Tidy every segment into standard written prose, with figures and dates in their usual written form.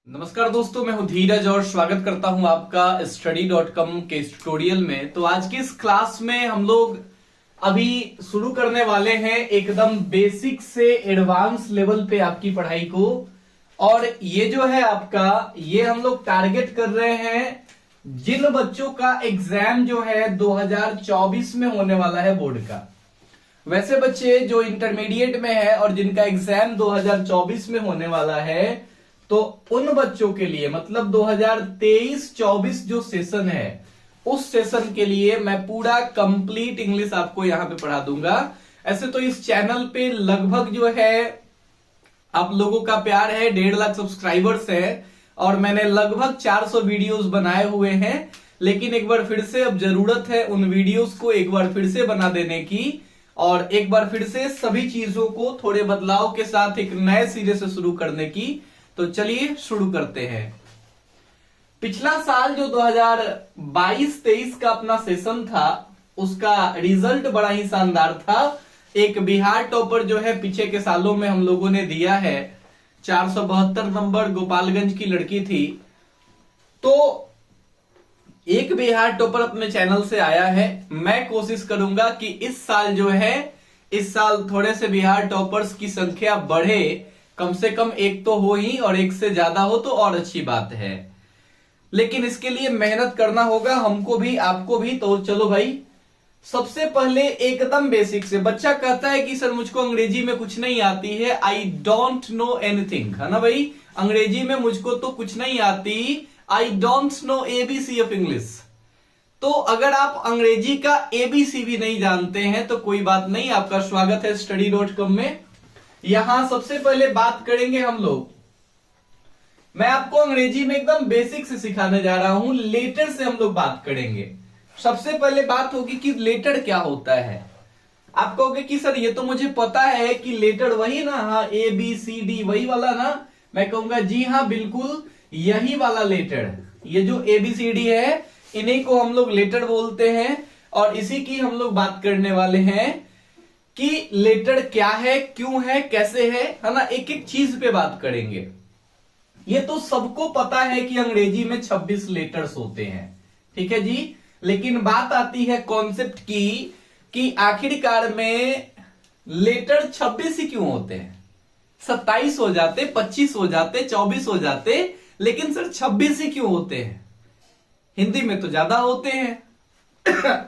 नमस्कार दोस्तों, मैं हूं धीरज और स्वागत करता हूं आपका study.com के इस ट्यूटोरियल में। तो आज की इस क्लास में हम लोग अभी शुरू करने वाले हैं एकदम बेसिक से एडवांस लेवल पे आपकी पढ़ाई को। और ये जो है आपका, ये हम लोग टारगेट कर रहे हैं जिन बच्चों का एग्जाम जो है 2024 में होने वाला है बोर्ड का। वैसे बच्चे जो इंटरमीडिएट में है और जिनका एग्जाम 2024 में होने वाला है, तो उन बच्चों के लिए मतलब 2023-24 जो सेशन है, उस सेशन के लिए मैं पूरा कंप्लीट इंग्लिश आपको यहां पे पढ़ा दूंगा। ऐसे तो इस चैनल पे लगभग जो है आप लोगों का प्यार है, 1.5 लाख सब्सक्राइबर्स है और मैंने लगभग 400 वीडियोस बनाए हुए हैं। लेकिन एक बार फिर से अब जरूरत है उन वीडियोस को एक बार फिर से बना देने की और एक बार फिर से सभी चीजों को थोड़े बदलाव के साथ एक नए सिरे से शुरू करने की। तो चलिए शुरू करते हैं। पिछला साल जो 2022-23 का अपना सेशन था, उसका रिजल्ट बड़ा ही शानदार था। एक बिहार टॉपर जो है पीछे के सालों में हम लोगों ने दिया है, 472 नंबर, गोपालगंज की लड़की थी। तो एक बिहार टॉपर अपने चैनल से आया है। मैं कोशिश करूंगा कि इस साल जो है, इस साल थोड़े से बिहार टॉपर्स की संख्या बढ़े, कम से कम एक तो हो ही, और एक से ज्यादा हो तो और अच्छी बात है। लेकिन इसके लिए मेहनत करना होगा हमको भी आपको भी। तो चलो भाई, सबसे पहले एकदम बेसिक से। बच्चा कहता है कि सर मुझको अंग्रेजी में कुछ नहीं आती है, आई डोंट नो एनीथिंग, है ना भाई। अंग्रेजी में मुझको तो कुछ नहीं आती, I don't know ABC of English. तो अगर आप अंग्रेजी का एबीसी भी नहीं जानते हैं तो कोई बात नहीं, आपका स्वागत है study.com में। यहां सबसे पहले बात करेंगे हम लोग, मैं आपको अंग्रेजी में एकदम बेसिक से सिखाने जा रहा हूं। लेटर से हम लोग बात करेंगे। सबसे पहले बात होगी कि लेटर क्या होता है। आप कहोगे कि सर ये तो मुझे पता है कि लेटर वही ना, हाँ, ए बी सी डी वही वाला ना। मैं कहूंगा जी हाँ बिल्कुल यही वाला लेटर। ये जो ए बी सी डी है, इन्हीं को हम लोग लेटर बोलते हैं और इसी की हम लोग बात करने वाले हैं कि लेटर क्या है, क्यों है, कैसे है ना। एक एक चीज पे बात करेंगे। ये तो सबको पता है कि अंग्रेजी में 26 लेटर्स होते हैं, ठीक है जी। लेकिन बात आती है कॉन्सेप्ट की कि आखिरकार में लेटर 26 ही क्यों होते हैं। 27 हो जाते, 25 हो जाते, 24 हो जाते, लेकिन सर 26 ही क्यों होते हैं। हिंदी में तो ज्यादा होते हैं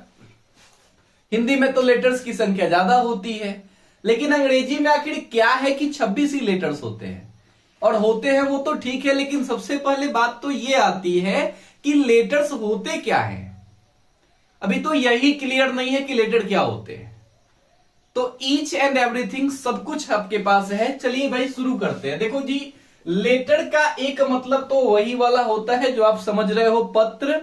हिंदी में तो लेटर्स की संख्या ज्यादा होती है, लेकिन अंग्रेजी में आखिर क्या है कि 26 ही लेटर्स होते हैं। और होते हैं वो तो ठीक है, लेकिन सबसे पहले बात तो ये आती है कि लेटर्स होते क्या हैं। अभी तो यही क्लियर नहीं है कि लेटर क्या होते हैं। तो ईच एंड एवरीथिंग सब कुछ आपके पास है। चलिए भाई शुरू करते हैं। देखो जी, लेटर का एक मतलब तो वही वाला होता है जो आप समझ रहे हो, पत्र।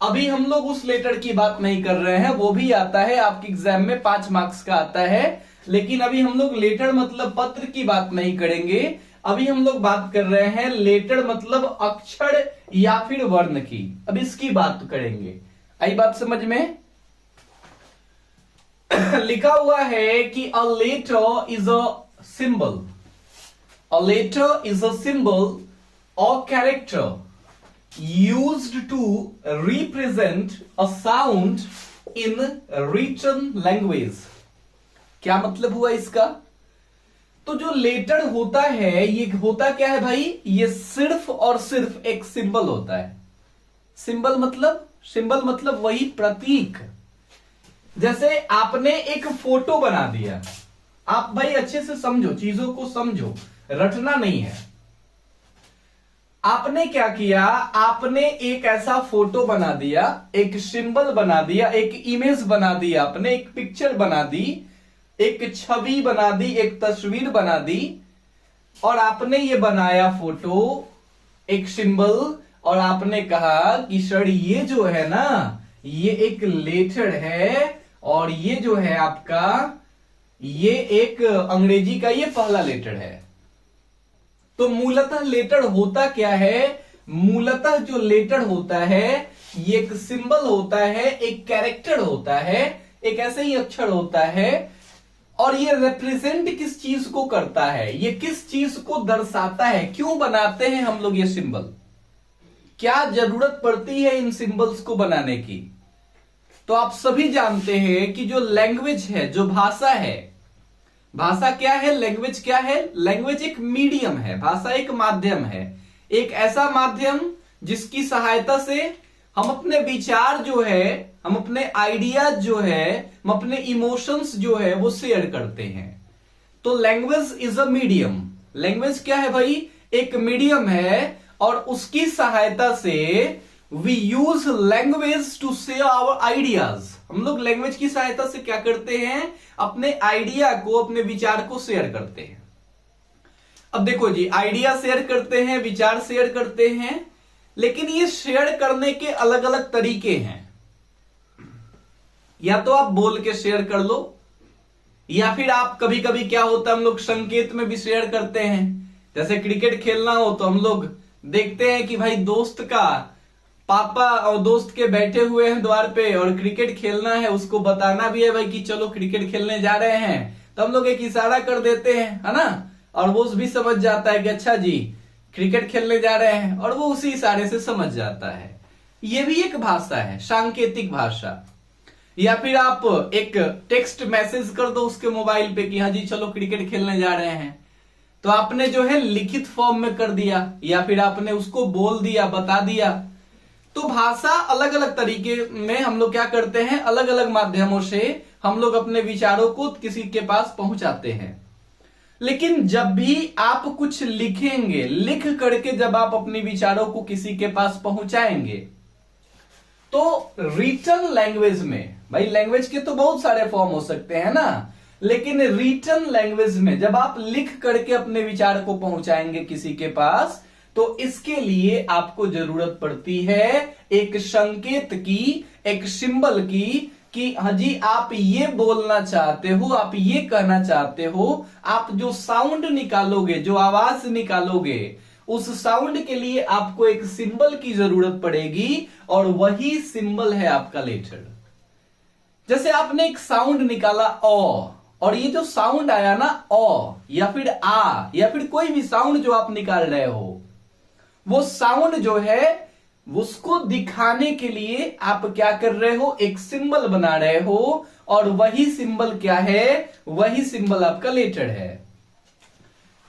अभी हम लोग उस लेटर की बात नहीं कर रहे हैं, वो भी आता है आपके एग्जाम में, 5 मार्क्स का आता है। लेकिन अभी हम लोग लेटर मतलब पत्र की बात नहीं करेंगे। अभी हम लोग बात कर रहे हैं लेटर मतलब अक्षर या फिर वर्ण की। अब इसकी बात करेंगे। आई बात समझ में। लिखा हुआ है कि a letter is a symbol, a letter is a symbol और character used to represent a sound in written language। क्या मतलब हुआ इसका। तो जो लेटर होता है, ये होता क्या है भाई, ये सिर्फ और सिर्फ एक सिंबल होता है। सिंबल मतलब वही प्रतीक। जैसे आपने एक फोटो बना दिया, आप भाई अच्छे से समझो, चीजों को समझो, रटना नहीं है। आपने क्या किया, आपने एक ऐसा फोटो बना दिया, एक सिंबल बना दिया, एक इमेज बना दी, आपने एक पिक्चर बना दी, एक छवि बना दी, एक तस्वीर बना दी, और आपने ये बनाया फोटो, एक सिंबल, और आपने कहा कि सर ये जो है ना, ये एक लेटर है और ये जो है आपका, ये एक अंग्रेजी का ये पहला लेटर है। तो मूलतः लेटर होता क्या है, मूलतः जो लेटर होता है ये एक सिंबल होता है, एक कैरेक्टर होता है, एक ऐसे ही अक्षर होता है और ये रिप्रेजेंट किस चीज को करता है, ये किस चीज को दर्शाता है, क्यों बनाते हैं हम लोग ये सिंबल, क्या जरूरत पड़ती है इन सिंबल्स को बनाने की। तो आप सभी जानते हैं कि जो लैंग्वेज है, जो भाषा है, भाषा क्या है, लैंग्वेज क्या है, लैंग्वेज एक मीडियम है, भाषा एक माध्यम है, एक ऐसा माध्यम जिसकी सहायता से हम अपने विचार जो है, हम अपने आइडियाज जो है, हम अपने इमोशंस जो है वो शेयर करते हैं। तो language is a medium. Language क्या है भाई, एक मीडियम है, और उसकी सहायता से we use language to share our ideas. हम लोग लैंग्वेज की सहायता से क्या करते हैं, अपने आइडिया को, अपने विचार को शेयर करते हैं। अब देखो जी, आइडिया शेयर करते हैं, विचार शेयर करते हैं, लेकिन ये शेयर करने के अलग अलग तरीके हैं। या तो आप बोल के शेयर कर लो, या फिर आप कभी कभी क्या होता है, हम लोग संकेत में भी शेयर करते हैं। जैसे क्रिकेट खेलना हो तो हम लोग देखते हैं कि भाई दोस्त का पापा और दोस्त के बैठे हुए हैं द्वार पे और क्रिकेट खेलना है, उसको बताना भी है भाई कि चलो क्रिकेट खेलने जा रहे हैं, तो हम लोग एक इशारा कर देते हैं, है ना, और वो भी समझ जाता है कि अच्छा जी क्रिकेट खेलने जा रहे हैं, और वो उसी इशारे से समझ जाता है। ये भी एक भाषा है, सांकेतिक भाषा। या फिर आप एक टेक्स्ट मैसेज कर दो उसके मोबाइल पे कि हाँ जी चलो क्रिकेट खेलने जा रहे हैं, तो आपने जो है लिखित फॉर्म में कर दिया, या फिर आपने उसको बोल दिया, बता दिया। तो भाषा अलग अलग तरीके में हम लोग क्या करते हैं, अलग अलग माध्यमों से हम लोग अपने विचारों को किसी के पास पहुंचाते हैं। लेकिन जब भी आप कुछ लिखेंगे, लिख करके जब आप अपने विचारों को किसी के पास पहुंचाएंगे, तो रिटन लैंग्वेज में, भाई लैंग्वेज के तो बहुत सारे फॉर्म हो सकते हैं ना, लेकिन रिटन लैंग्वेज में जब आप लिख करके अपने विचार को पहुंचाएंगे किसी के पास, तो इसके लिए आपको जरूरत पड़ती है एक संकेत की, एक सिंबल की, कि हाँ जी आप ये बोलना चाहते हो, आप ये कहना चाहते हो, आप जो साउंड निकालोगे, जो आवाज निकालोगे, उस साउंड के लिए आपको एक सिंबल की जरूरत पड़ेगी, और वही सिंबल है आपका लेटर। जैसे आपने एक साउंड निकाला ओ, और ये जो साउंड आया ना ओ, या फिर आ, या फिर कोई भी साउंड जो आप निकाल रहे हो, वो साउंड जो है उसको दिखाने के लिए आप क्या कर रहे हो, एक सिंबल बना रहे हो, और वही सिंबल क्या है, वही सिंबल आपका लेटर है।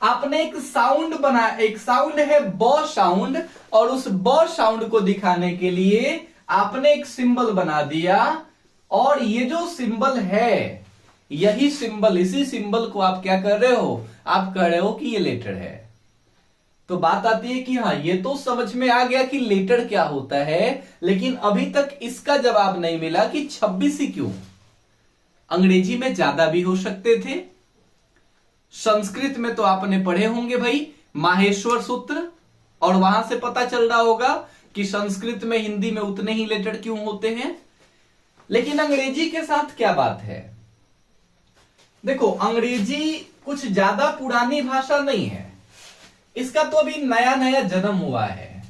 आपने एक साउंड बना, एक साउंड है ब साउंड, और उस ब साउंड को दिखाने के लिए आपने एक सिंबल बना दिया, और ये जो सिंबल है, यही सिंबल, इसी सिंबल को आप क्या कर रहे हो, आप कह रहे हो कि ये लेटर है। तो बात आती है कि हाँ ये तो समझ में आ गया कि लेटर क्या होता है, लेकिन अभी तक इसका जवाब नहीं मिला कि 26 ही क्यों। अंग्रेजी में ज्यादा भी हो सकते थे, संस्कृत में तो आपने पढ़े होंगे भाई माहेश्वर सूत्र, और वहां से पता चल रहा होगा कि संस्कृत में, हिंदी में उतने ही लेटर क्यों होते हैं। लेकिन अंग्रेजी के साथ क्या बात है, देखो अंग्रेजी कुछ ज्यादा पुरानी भाषा नहीं है, इसका तो अभी नया नया जन्म हुआ है।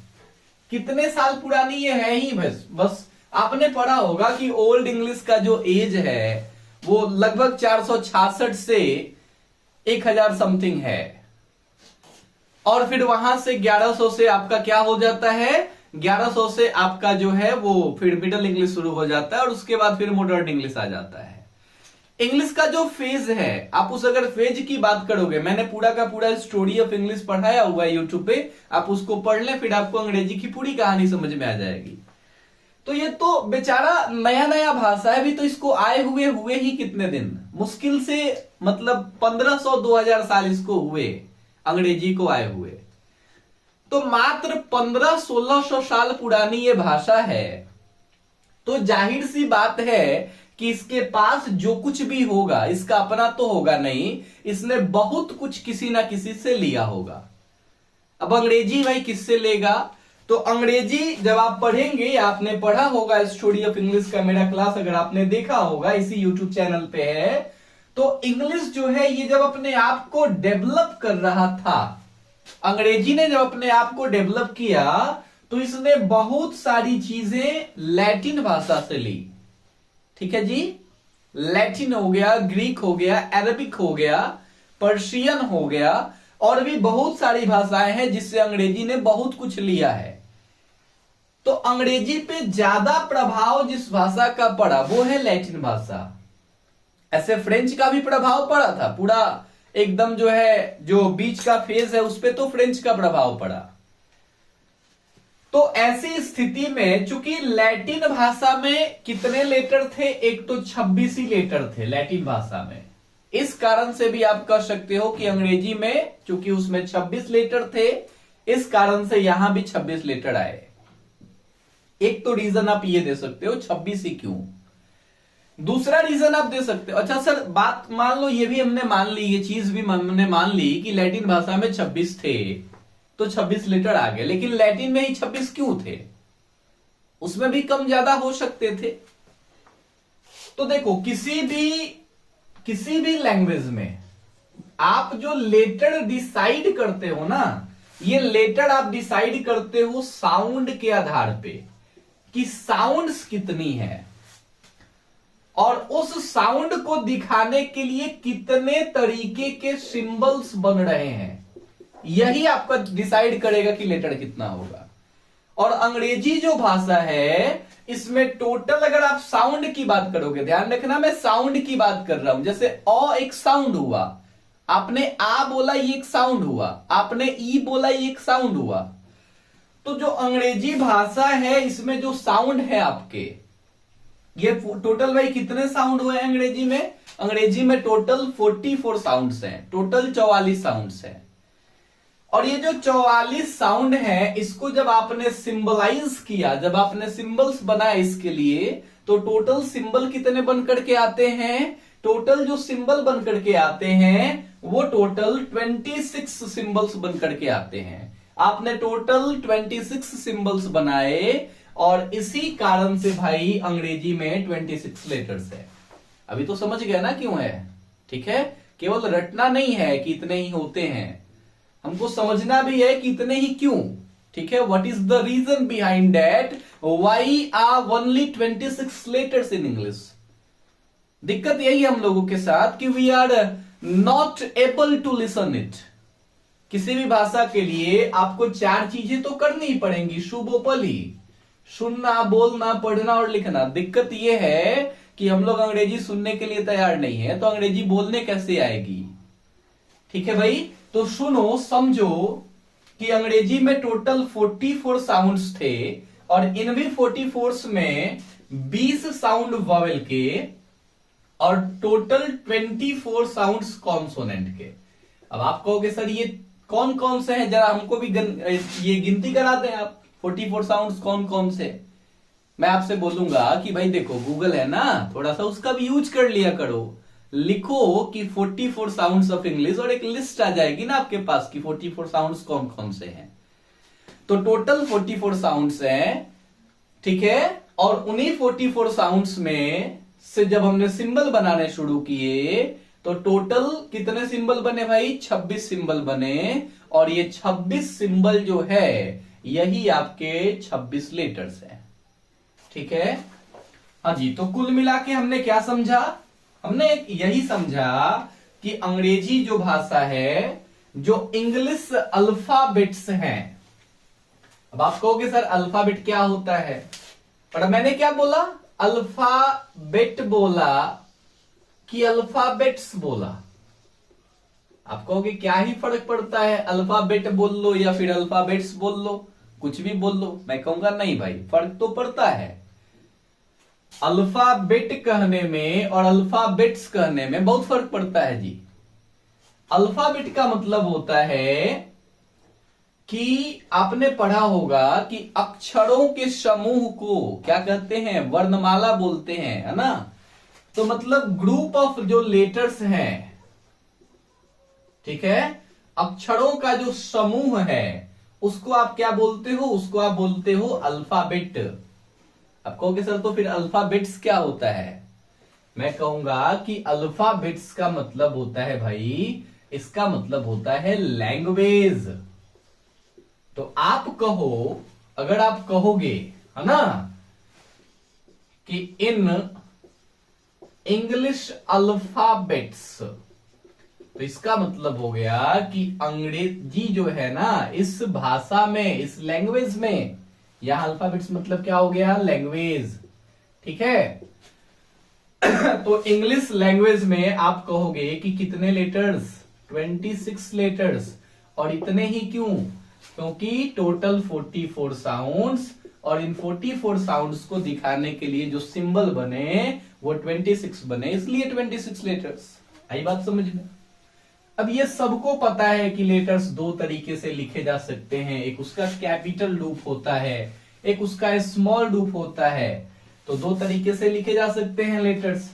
कितने साल पुरानी ये है ही बस आपने पढ़ा होगा कि ओल्ड इंग्लिश का जो एज है वो लगभग 466 से 1000 समथिंग है, और फिर वहां से 1100 से आपका क्या हो जाता है, 1100 से आपका जो है वो फिर मिडिल इंग्लिश शुरू हो जाता है, और उसके बाद फिर मॉडर्न इंग्लिश आ जाता है। इंग्लिश का जो फेज है, आप उस अगर फेज की बात करोगे, मैंने पूरा का पूरा स्टोरी ऑफ इंग्लिश पढ़ाया हुआ है यूट्यूब पे, आप उसको पढ़ लें, फिर आपको अंग्रेजी की पूरी कहानी समझ में आ जाएगी। तो ये तो बेचारा नया नया भाषा है, अभी तो इसको आए हुए ही कितने दिन, मुश्किल से मतलब 1500-2000 साल इसको हुए, अंग्रेजी को आए हुए। तो मात्र 1500-1600 साल पुरानी ये भाषा है, तो जाहिर सी बात है कि इसके पास जो कुछ भी होगा, इसका अपना तो होगा नहीं, इसने बहुत कुछ किसी ना किसी से लिया होगा। अब अंग्रेजी भाई किससे लेगा, तो अंग्रेजी जब आप पढ़ेंगे, आपने पढ़ा होगा स्टोरी ऑफ इंग्लिश का मेरा क्लास, अगर आपने देखा होगा इसी यूट्यूब चैनल पे है, तो इंग्लिश जो है ये जब अपने आप को डेवलप कर रहा था, अंग्रेजी ने जब अपने आप को डेवलप किया, तो इसने बहुत सारी चीजें लैटिन भाषा से ली। ठीक है जी, लैटिन हो गया, ग्रीक हो गया, अरबिक हो गया, पर्शियन हो गया, और भी बहुत सारी भाषाएं हैं जिससे अंग्रेजी ने बहुत कुछ लिया है। तो अंग्रेजी पे ज्यादा प्रभाव जिस भाषा का पड़ा वो है लैटिन भाषा। ऐसे फ्रेंच का भी प्रभाव पड़ा था, पूरा एकदम जो है जो बीच का फेज है उस पे तो फ्रेंच का प्रभाव पड़ा। तो ऐसी स्थिति में चूंकि लैटिन भाषा में कितने लेटर थे, एक तो 26 ही लेटर थे लैटिन भाषा में, इस कारण से भी आप कह सकते हो कि अंग्रेजी में चूंकि उसमें 26 लेटर थे, इस कारण से यहां भी 26 लेटर आए। एक तो रीजन आप ये दे सकते हो 26 ही क्यों। दूसरा रीजन आप दे सकते हो, अच्छा सर बात मान लो, ये भी हमने मान ली, ये चीज भी हमने मान ली कि लैटिन भाषा में 26 थे तो 26 लेटर आ गए, लेकिन लैटिन में ही 26 क्यों थे? उसमें भी कम ज्यादा हो सकते थे। तो देखो किसी भी लैंग्वेज में आप जो लेटर डिसाइड करते हो ना, ये लेटर आप डिसाइड करते हो साउंड के आधार पे कि साउंड्स कितनी है, और उस साउंड को दिखाने के लिए कितने तरीके के सिंबल्स बन रहे हैं, यही आपका डिसाइड करेगा कि लेटर कितना होगा। और अंग्रेजी जो भाषा है इसमें टोटल अगर आप साउंड की बात करोगे, ध्यान रखना मैं साउंड की बात कर रहा हूं, जैसे अ एक साउंड हुआ, आपने आ बोला ये एक साउंड हुआ, आपने ई बोला ये एक साउंड हुआ। तो जो अंग्रेजी भाषा है इसमें जो साउंड है आपके, ये टोटल भाई कितने साउंड हुए हैं अंग्रेजी में? अंग्रेजी में टोटल 44 साउंड्स हैं, टोटल 44 साउंड्स हैं। और ये जो 44 साउंड है इसको जब आपने सिंबलाइज किया, जब आपने सिंबल्स बनाए इसके लिए, तो टोटल सिंबल कितने बन करके आते हैं? टोटल जो सिंबल बन करके आते हैं वो टोटल 26 सिंबल्स बन करके आते हैं। आपने टोटल 26 सिंबल्स बनाए, और इसी कारण से भाई अंग्रेजी में 26 लेटर्स है। अभी तो समझ गया ना क्यों है? ठीक है, केवल रटना नहीं है कि इतने ही होते हैं, हमको समझना भी है कि इतने ही क्यों। ठीक है, what is the reason behind that, why are only 26 letters in English. दिक्कत यही है हम लोगों के साथ कि we are not able to listen it. किसी भी भाषा के लिए आपको 4 चीजें तो करनी ही पड़ेंगी शुभोपली, सुनना, बोलना, पढ़ना और लिखना। दिक्कत यह है कि हम लोग अंग्रेजी सुनने के लिए तैयार नहीं है, तो अंग्रेजी बोलने कैसे आएगी? ठीक है भाई, तो सुनो समझो कि अंग्रेजी में टोटल 44 साउंड्स थे, और इन भी 44 में 20 साउंड वॉवेल के और टोटल 24 साउंड्स कॉन्सोनेंट के। अब आप कहोगे सर ये कौन कौन से हैं, जरा हमको भी ये गिनती करा दें आप, 44 साउंड्स कौन कौन से। मैं आपसे बोलूंगा कि भाई देखो गूगल है ना, थोड़ा सा उसका भी यूज कर लिया करो। लिखो कि 44 साउंड्स ऑफ इंग्लिश, और एक लिस्ट आ जाएगी ना आपके पास कि 44 साउंड्स कौन कौन से हैं। तो टोटल 44 साउंड्स हैं, ठीक है। और उन्हीं 44 साउंड्स में से जब हमने सिंबल बनाने शुरू किए तो टोटल कितने सिंबल बने भाई? 26 सिंबल बने, और ये 26 सिंबल जो है यही आपके 26 लेटर्स हैं। ठीक है, हाँ जी। तो कुल मिला के हमने क्या समझा? हमने यही समझा कि अंग्रेजी जो भाषा है, जो इंग्लिश अल्फाबेट्स हैं। अब आप कहोगे सर अल्फाबेट क्या होता है, पर मैंने क्या बोला? अल्फाबेट बोला कि अल्फाबेट्स बोला? आप कहोगे क्या ही फर्क पड़ता है, अल्फाबेट बोल लो या फिर अल्फाबेट्स बोल लो, कुछ भी बोल लो। मैं कहूंगा नहीं भाई, फर्क तो पड़ता है। अल्फाबेट कहने में और अल्फाबेट्स कहने में बहुत फर्क पड़ता है जी। अल्फाबेट का मतलब होता है कि आपने पढ़ा होगा कि अक्षरों के समूह को क्या कहते हैं? वर्णमाला बोलते हैं, है ना। तो मतलब ग्रुप ऑफ जो लेटर्स हैं, ठीक है, अक्षरों का जो समूह है उसको आप क्या बोलते हो? उसको आप बोलते हो अल्फाबेट। आप कहोगे सर तो फिर अल्फाबेट्स क्या होता है? मैं कहूंगा कि अल्फाबेट्स का मतलब होता है भाई, इसका मतलब होता है लैंग्वेज। तो आप कहो, अगर आप कहोगे, है ना, कि इन इंग्लिश अल्फाबेट्स। तो इसका मतलब हो गया कि अंग्रेजी जो है ना, इस भाषा में, इस लैंग्वेज में, यह अल्फाबेट्स मतलब क्या हो गया, लैंग्वेज। ठीक है। तो इंग्लिश लैंग्वेज में आप कहोगे कि कितने लेटर्स, 26 लेटर्स। और इतने ही क्यों, क्योंकि टोटल 44 साउंड्स, और इन 44 साउंड्स को दिखाने के लिए जो सिंबल बने वो 26 बने, इसलिए 26 लेटर्स। आई बात समझ में। अब ये सबको पता है कि लेटर्स दो तरीके से लिखे जा सकते हैं, एक उसका कैपिटल लूप होता है, एक उसका स्मॉल लूप होता है। तो दो तरीके से लिखे जा सकते हैं लेटर्स।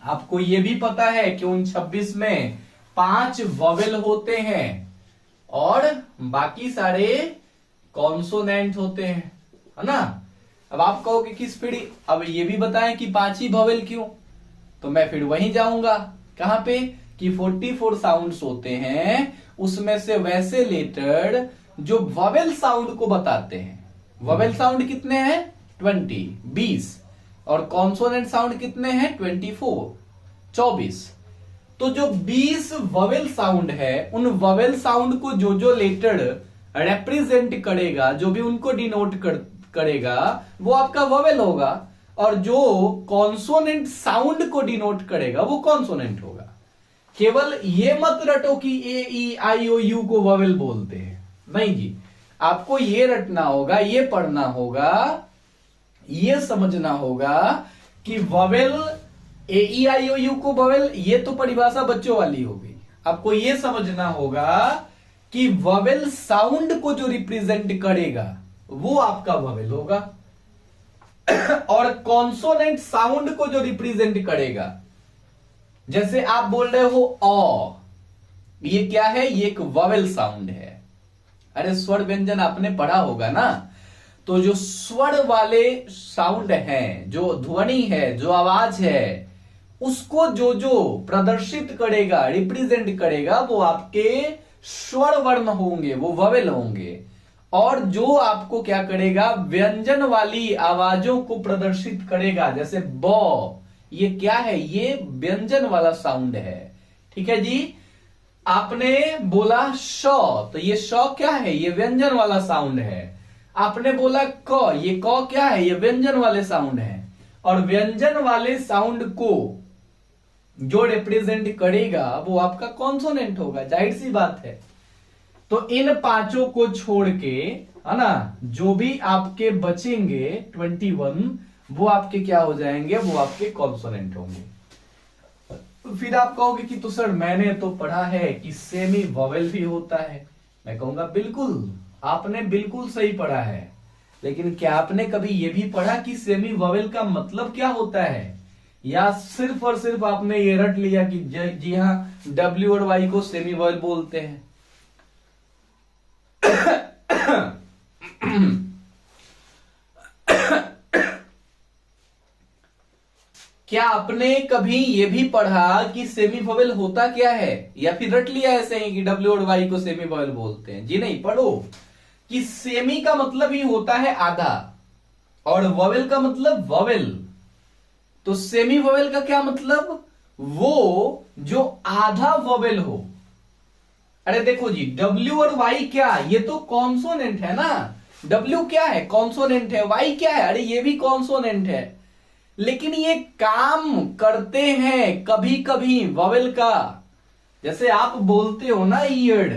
आपको ये भी पता है कि उन 26 में 5 वॉवेल होते हैं और बाकी सारे कॉन्सोनेंट होते हैं, है ना। अब आप कहोगे किस पीढ़ी, अब ये भी बताएं कि 5 ही वॉवेल क्यों। तो मैं फिर वहीं जाऊंगा, कहां पे, कि 44 साउंड्स होते हैं, उसमें से वैसे लेटर जो वॉवेल साउंड को बताते हैं। वॉवेल साउंड कितने हैं, 20 और कॉन्सोनेंट साउंड कितने हैं, 24। तो जो 20 वॉवेल साउंड है, उन वॉवेल साउंड को जो जो लेटर रिप्रेजेंट करेगा, जो भी उनको डिनोट करेगा, वो आपका वॉवेल होगा। और जो कॉन्सोनेंट साउंड को डिनोट करेगा वो कॉन्सोनेंट होगा। केवल ये मत रटो कि ए ई आई ओ यू को वॉवेल बोलते हैं, नहीं जी। आपको ये रटना होगा, ये पढ़ना होगा, ये समझना होगा कि vowel, A E I O U को वॉवेल, ये तो परिभाषा बच्चों वाली हो गई। आपको ये समझना होगा कि वॉवेल साउंड को जो रिप्रेजेंट करेगा वो आपका वॉवेल होगा, और कॉन्सोनेंट साउंड को जो रिप्रेजेंट करेगा, जैसे आप बोल रहे हो अ, ये क्या है, ये एक वॉवेल साउंड है। अरे स्वर व्यंजन आपने पढ़ा होगा ना। तो जो स्वर वाले साउंड हैं, जो ध्वनि है, जो आवाज है, उसको जो जो प्रदर्शित करेगा, रिप्रेजेंट करेगा, वो आपके स्वर वर्ण होंगे, वो वॉवेल होंगे। और जो आपको क्या करेगा, व्यंजन वाली आवाजों को प्रदर्शित करेगा, जैसे ब, ये क्या है, ये व्यंजन वाला साउंड है। ठीक है जी। आपने बोला श, तो ये श क्या है, ये व्यंजन वाला साउंड है। आपने बोला क, ये क क्या है, ये व्यंजन वाले साउंड है। और व्यंजन वाले साउंड को जो रिप्रेजेंट करेगा वो आपका कॉन्सोनेंट होगा, जाहिर सी बात है। तो इन पांचों को छोड़ के, है ना, जो भी आपके बचेंगे 21, वो आपके क्या हो जाएंगे, वो आपके कॉन्सोनेंट होंगे। फिर आप कहोगे कि तो सर मैंने तो पढ़ा है कि सेमी वॉवेल भी होता है। मैं कहूंगा बिल्कुल, आपने बिल्कुल सही पढ़ा है, लेकिन क्या आपने कभी यह भी पढ़ा कि सेमी वॉवेल का मतलब क्या होता है, या सिर्फ और सिर्फ आपने ये रट लिया कि जी हां डब्ल्यू और वाई को सेमी वॉवेल बोलते हैं। क्या आपने कभी यह भी पढ़ा कि सेमी वॉवेल होता क्या है, या फिर रट लिया ऐसे ही कि डब्ल्यू और वाई को सेमी वॉवेल बोलते हैं? जी नहीं, पढ़ो कि सेमी का मतलब ही होता है आधा, और वॉवेल का मतलब वॉवेल। तो सेमी वॉवेल का क्या मतलब, वो जो आधा वॉवेल हो। अरे देखो जी, डब्ल्यू और वाई क्या, ये तो कॉन्सोनेंट है ना। डब्ल्यू क्या है, कॉन्सोनेंट है। वाई क्या है, अरे ये भी कॉन्सोनेंट है। लेकिन ये काम करते हैं कभी कभी वॉवेल का। जैसे आप बोलते हो ना ईयर्ड,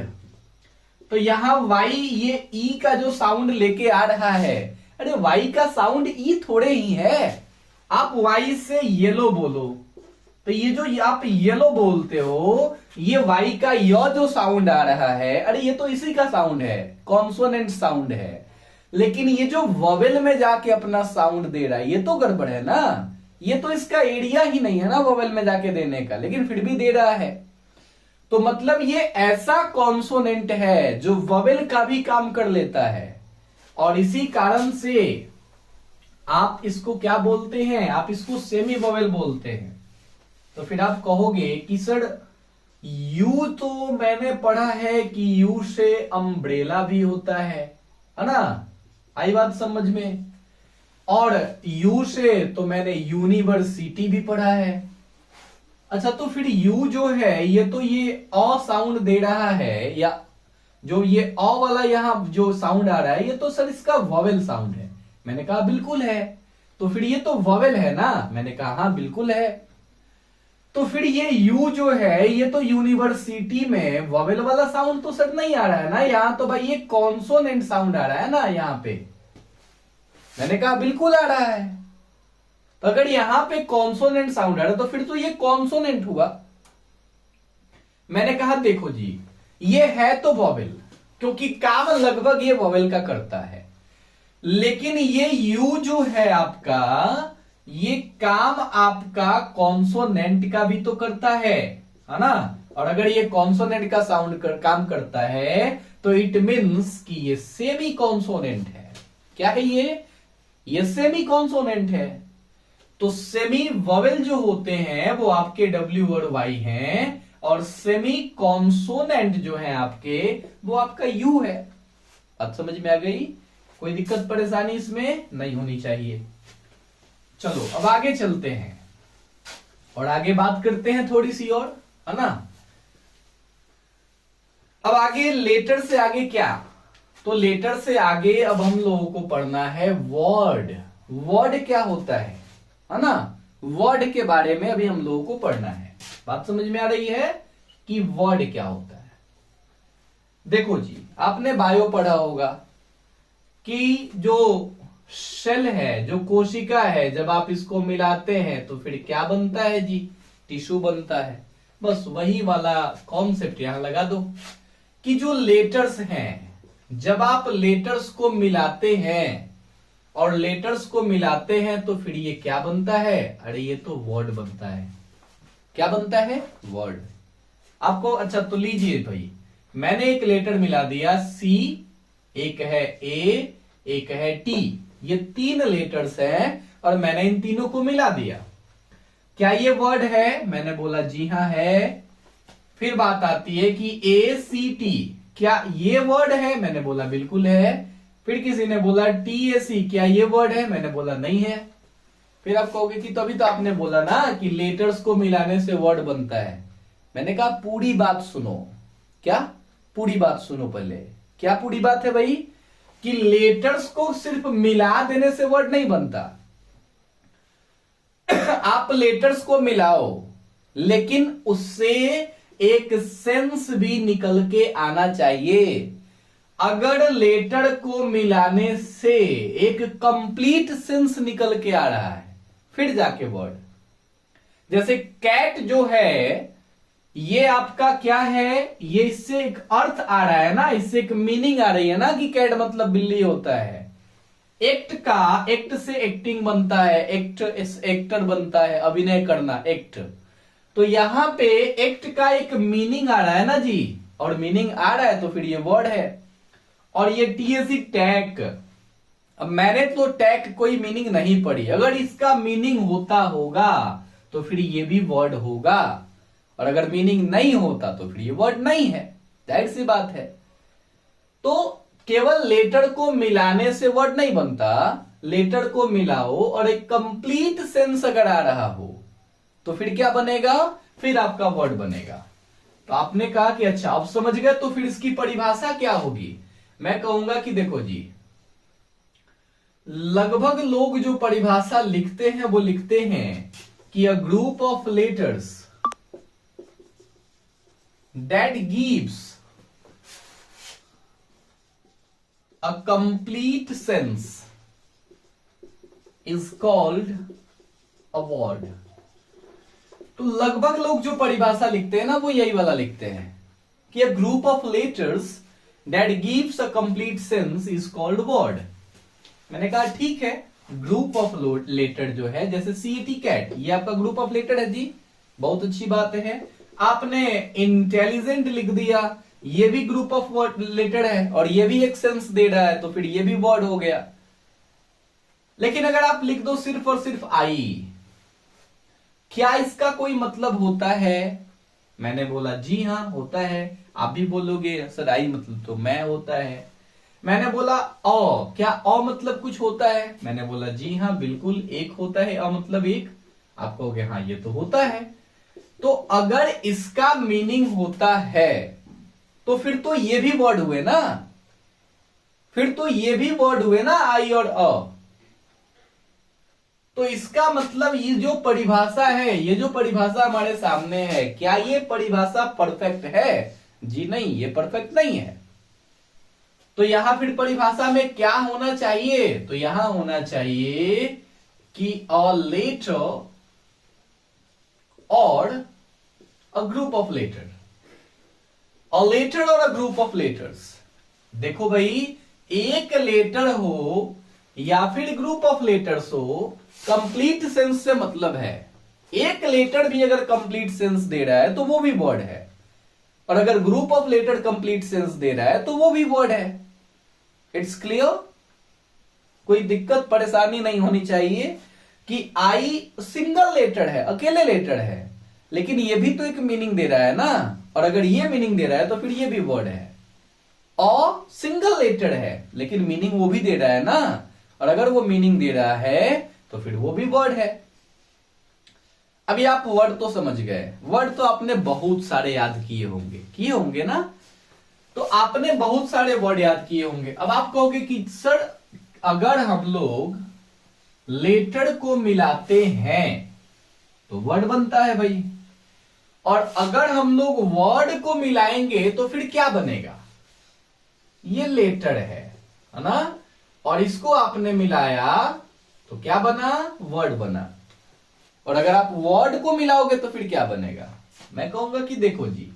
तो यहां वाई ये ई का जो साउंड लेके आ रहा है, अरे वाई का साउंड ई थोड़े ही है। आप वाई से येलो बोलो, तो ये जो आप येलो बोलते हो, ये वाई का य जो साउंड आ रहा है, अरे ये तो इसी का साउंड है, कॉन्सोनेंट साउंड है। लेकिन ये जो वॉवेल में जाके अपना साउंड दे रहा है, ये तो गड़बड़ है ना। ये तो इसका एरिया ही नहीं है ना वॉवेल में जाके देने का, लेकिन फिर भी दे रहा है। तो मतलब ये ऐसा कॉन्सोनेंट है जो वॉवेल का भी काम कर लेता है, और इसी कारण से आप इसको क्या बोलते हैं, आप इसको सेमी वॉवेल बोलते हैं। तो फिर आप कहोगे कि सर यू तो मैंने पढ़ा है कि यू से अम्ब्रेला भी होता है ना, आई बात समझ में। और यू से तो मैंने यूनिवर्सिटी भी पढ़ा है। अच्छा, तो फिर यू जो है ये तो ये अ साउंड दे रहा है, या जो ये अ वाला यहां जो साउंड आ रहा है ये तो सर इसका वॉवेल साउंड है। मैंने कहा बिल्कुल है। तो फिर ये तो वॉवेल है ना? मैंने कहा हाँ बिल्कुल है। तो फिर ये यू जो है ये तो यूनिवर्सिटी में वॉवेल वाला साउंड तो सर नहीं आ रहा है ना, यहां तो भाई ये कॉन्सोनेंट साउंड आ रहा है ना यहां पे। मैंने कहा बिल्कुल आ रहा है। तो अगर यहां पे कॉन्सोनेंट साउंड आ रहा है तो फिर तो ये कॉन्सोनेंट हुआ। मैंने कहा देखो जी, ये है तो वॉवेल, क्योंकि काम लगभग ये वॉवेल का करता है, लेकिन ये यू जो है आपका, ये काम आपका कॉन्सोनेंट का भी तो करता है ना? और अगर ये कॉन्सोनेंट का साउंड काम करता है तो इट मीन्स कि ये सेमी कॉन्सोनेंट है। क्या है ये सेमी कॉन्सोनेंट है। तो सेमी वॉवेल जो होते हैं वो आपके डब्ल्यू और वाई हैं, और सेमी कॉन्सोनेंट जो है आपके वो आपका यू है। अब समझ में आ गई? कोई दिक्कत परेशानी इसमें नहीं होनी चाहिए। चलो अब आगे चलते हैं और आगे बात करते हैं थोड़ी सी और, है ना? अब आगे लेटर से आगे क्या? तो लेटर से आगे अब हम लोगों को पढ़ना है वर्ड। वर्ड क्या होता है ना? वर्ड के बारे में अभी हम लोगों को पढ़ना है। बात समझ में आ रही है कि वर्ड क्या होता है? देखो जी, आपने बायो पढ़ा होगा कि जो सेल है, जो कोशिका है, जब आप इसको मिलाते हैं तो फिर क्या बनता है जी? टिश्यू बनता है। बस वही वाला कॉन्सेप्ट यहां लगा दो कि जो लेटर्स हैं, जब आप लेटर्स को मिलाते हैं और लेटर्स को मिलाते हैं तो फिर ये क्या बनता है? अरे ये तो वर्ड बनता है। क्या बनता है? वर्ड। आपको अच्छा तो लीजिए भाई, मैंने एक लेटर मिला दिया सी, एक है ए, एक है टी, ये तीन लेटर्स हैं और मैंने इन तीनों को मिला दिया। क्या ये वर्ड है? मैंने बोला जी हां है। फिर बात आती है कि ए सी टी, क्या ये वर्ड है? मैंने बोला बिल्कुल है। फिर किसी ने बोला टी ए सी, क्या ये वर्ड है? मैंने बोला नहीं है। फिर आप कहोगे कि तभी तो आपने बोला ना कि लेटर्स को मिलाने से वर्ड बनता है। मैंने कहा पूरी बात सुनो। क्या? पूरी बात सुनो पहले। क्या पूरी बात है भाई? कि लेटर्स को सिर्फ मिला देने से वर्ड नहीं बनता। आप लेटर्स को मिलाओ, लेकिन उससे एक सेंस भी निकल के आना चाहिए। अगर लेटर को मिलाने से एक कंप्लीट सेंस निकल के आ रहा है फिर जाके वर्ड। जैसे कैट जो है, ये आपका क्या है? ये इससे एक अर्थ आ रहा है ना, इससे एक मीनिंग आ रही है ना कि कैट मतलब बिल्ली होता है। एक्ट का, एक्ट से एक्टिंग बनता है, एक्ट एक्टर बनता है, अभिनय करना, एक्ट। तो यहां पे एक्ट का एक मीनिंग आ रहा है ना जी, और मीनिंग आ रहा है तो फिर ये वर्ड है। और ये टीएसी टैग, अब मैंने तो टैग कोई मीनिंग नहीं पढ़ी, अगर इसका मीनिंग होता होगा तो फिर ये भी वर्ड होगा, और अगर मीनिंग नहीं होता तो फिर ये वर्ड नहीं है। जाहिर सी बात है। तो केवल लेटर को मिलाने से वर्ड नहीं बनता। लेटर को मिलाओ और एक कंप्लीट सेंस अगर आ रहा हो तो फिर क्या बनेगा? फिर आपका वर्ड बनेगा। तो आपने कहा कि अच्छा अब समझ गए, तो फिर इसकी परिभाषा क्या होगी? मैं कहूंगा कि देखो जी, लगभग लोग जो परिभाषा लिखते हैं वो लिखते हैं कि अ group of letters that gives a complete sense is called a word. तो लगभग लोग जो परिभाषा लिखते हैं ना वो यही वाला लिखते हैं कि अ group of letters that gives a complete sense is called word. मैंने कहा ठीक है, ग्रुप ऑफ लेटर जो है, जैसे सीटी कैट, ये आपका ग्रुप ऑफ लेटर है जी, बहुत अच्छी बात है। आपने इंटेलिजेंट लिख दिया, ये भी ग्रुप ऑफ लेटर है और ये भी एक सेंस दे रहा है, तो फिर ये भी वर्ड हो गया। लेकिन अगर आप लिख दो सिर्फ और सिर्फ आई, क्या इसका कोई मतलब होता है? मैंने बोला जी हां होता है। आप भी बोलोगे सर आई मतलब तो मैं होता है। मैंने बोला अ, क्या अ मतलब कुछ होता है? मैंने बोला जी हां बिल्कुल एक होता है, अ मतलब एक। आप कहोगे हाँ ये तो होता है। तो अगर इसका मीनिंग होता है तो फिर तो ये भी वर्ड हुए ना, फिर तो ये भी वर्ड हुए ना, आई और अ। तो इसका मतलब ये जो परिभाषा है, ये जो परिभाषा हमारे सामने है, क्या ये परिभाषा परफेक्ट है? जी नहीं, ये परफेक्ट नहीं है। तो यहां फिर परिभाषा में क्या होना चाहिए? तो यहां होना चाहिए कि अ लेटर और a group of letter, a letter और अ ग्रुप ऑफ लेटर्स। देखो भाई, एक लेटर हो या फिर ग्रुप ऑफ लेटर्स हो, कंप्लीट सेंस से मतलब है। एक लेटर भी अगर कंप्लीट सेंस दे रहा है तो वो भी वर्ड है, और अगर group of letter complete sense दे रहा है तो वो भी वर्ड है। It's clear? कोई दिक्कत परेशानी नहीं होनी चाहिए कि आई सिंगल लेटर है, अकेले लेटर है, लेकिन ये भी तो एक मीनिंग दे रहा है ना, और अगर ये मीनिंग दे रहा है तो फिर ये भी वर्ड है। और सिंगल लेटर है लेकिन मीनिंग वो भी दे रहा है ना, और अगर वो मीनिंग दे रहा है तो फिर वो भी वर्ड है। अभी आप वर्ड तो समझ गए, वर्ड तो आपने बहुत सारे याद किए होंगे ना, तो आपने बहुत सारे वर्ड याद किए होंगे। अब आप कहोगे कि सर अगर हम लोग लेटर को मिलाते हैं तो वर्ड बनता है भाई, और अगर हम लोग वर्ड को मिलाएंगे तो फिर क्या बनेगा? ये लेटर है ना, और इसको आपने मिलाया तो क्या बना? वर्ड बना। और अगर आप वर्ड को मिलाओगे तो फिर क्या बनेगा? मैं कहूंगा कि देखो जी,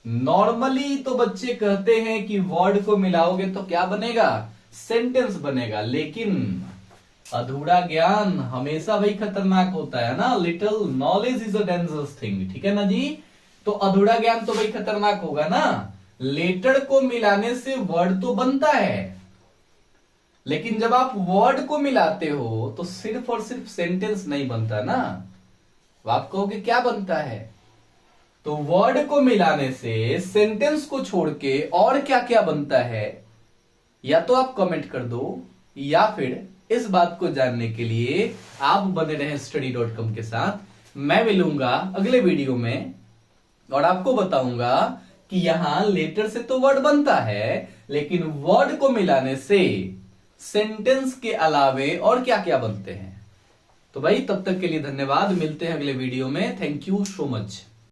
नॉर्मली तो बच्चे कहते हैं कि वर्ड को मिलाओगे तो क्या बनेगा? सेंटेंस बनेगा, लेकिन अधूरा ज्ञान हमेशा भाई खतरनाक होता है ना। Little knowledge is a dangerous thing, ठीक है ना जी। तो अधूरा ज्ञान तो भाई खतरनाक होगा ना। लेटर को मिलाने से वर्ड तो बनता है, लेकिन जब आप वर्ड को मिलाते हो तो सिर्फ और सिर्फ सेंटेंस नहीं बनता ना। आप कहोगे क्या बनता है? तो वर्ड को मिलाने से सेंटेंस को छोड़ के और क्या क्या बनता है, या तो आप कमेंट कर दो, या फिर इस बात को जानने के लिए आप बने रहें study.com के साथ। मैं मिलूंगा अगले वीडियो में और आपको बताऊंगा कि यहां लेटर से तो वर्ड बनता है, लेकिन वर्ड को मिलाने से सेंटेंस के अलावे और क्या क्या बनते हैं। तो भाई तब तक के लिए धन्यवाद, मिलते हैं अगले वीडियो में। Thank you so much.